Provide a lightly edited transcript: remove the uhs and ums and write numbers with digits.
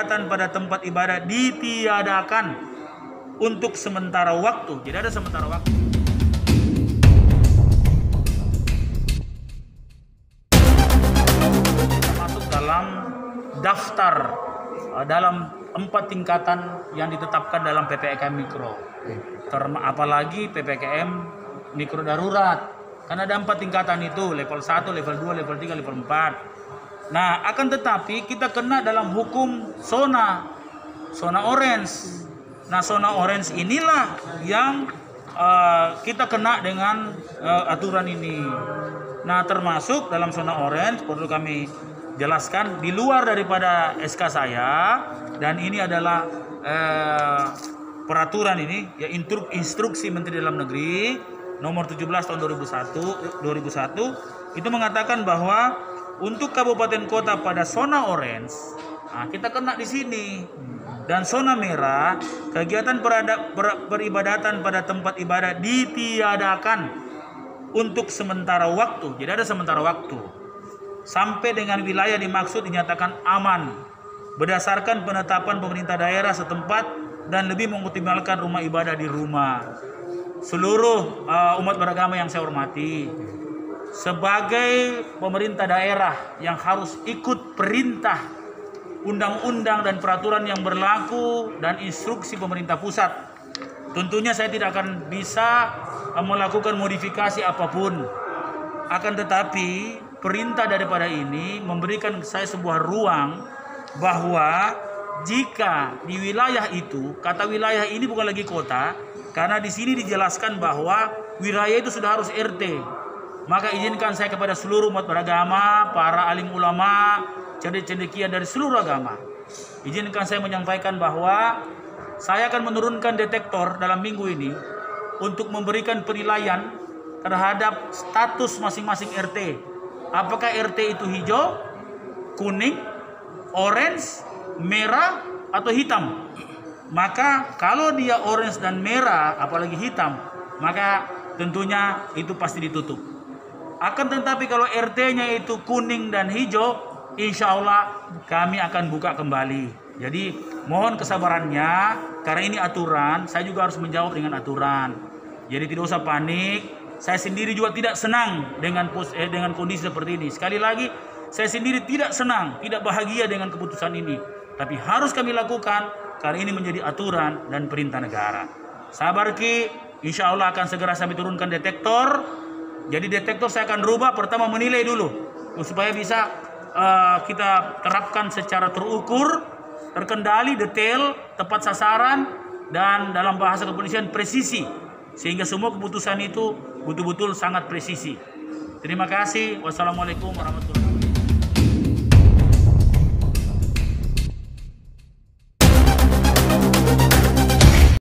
pada tempat ibadah ditiadakan untuk sementara waktu. Jadi ada sementara waktu. Masuk dalam daftar dalam 4 tingkatan yang ditetapkan dalam PPKM Mikro. Apalagi PPKM Mikro darurat. Karena ada 4 tingkatan itu, level 1, level 2, level 3, level 4. Nah, akan tetapi kita kena dalam hukum zona orange. Nah, zona orange inilah yang kita kena dengan aturan ini. Nah, termasuk dalam zona orange perlu kami jelaskan di luar daripada SK saya, dan ini adalah peraturan ini ya, instruksi Menteri Dalam Negeri nomor 17 tahun 2001 itu mengatakan bahwa untuk kabupaten kota pada zona orange, kita kena di sini. Dan zona merah, kegiatan peribadatan pada tempat ibadah ditiadakan untuk sementara waktu. Jadi ada sementara waktu. Sampai dengan wilayah dimaksud dinyatakan aman berdasarkan penetapan pemerintah daerah setempat dan lebih mengoptimalkan rumah ibadah di rumah. Seluruh umat beragama yang saya hormati, sebagai pemerintah daerah yang harus ikut perintah undang-undang dan peraturan yang berlaku dan instruksi pemerintah pusat, tentunya saya tidak akan bisa melakukan modifikasi apapun. Akan tetapi perintah daripada ini memberikan saya sebuah ruang bahwa jika di wilayah itu, kata wilayah ini bukan lagi kota, karena di sini dijelaskan bahwa wilayah itu sudah harus RT. Maka izinkan saya kepada seluruh umat beragama, para alim ulama, cendekia dari seluruh agama, izinkan saya menyampaikan bahwa saya akan menurunkan detektor dalam minggu ini untuk memberikan penilaian terhadap status masing-masing RT. Apakah RT itu hijau, kuning, orange, merah, atau hitam? Maka kalau dia orange dan merah, apalagi hitam, maka tentunya itu pasti ditutup. Akan tetapi kalau RT-nya itu kuning dan hijau, insya Allah kami akan buka kembali. Jadi mohon kesabarannya, karena ini aturan, saya juga harus menjawab dengan aturan. Jadi tidak usah panik. Saya sendiri juga tidak senang dengan kondisi seperti ini. Sekali lagi, saya sendiri tidak senang, tidak bahagia dengan keputusan ini. Tapi harus kami lakukan karena ini menjadi aturan dan perintah negara. Sabar Ki, insya Allah akan segera kami turunkan detektor. Jadi detektor saya akan rubah, pertama menilai dulu supaya bisa kita terapkan secara terukur, terkendali, detail, tepat sasaran, dan dalam bahasa kepolisian presisi, sehingga semua keputusan itu betul-betul sangat presisi. Terima kasih. Wassalamualaikum warahmatullahi wabarakatuh.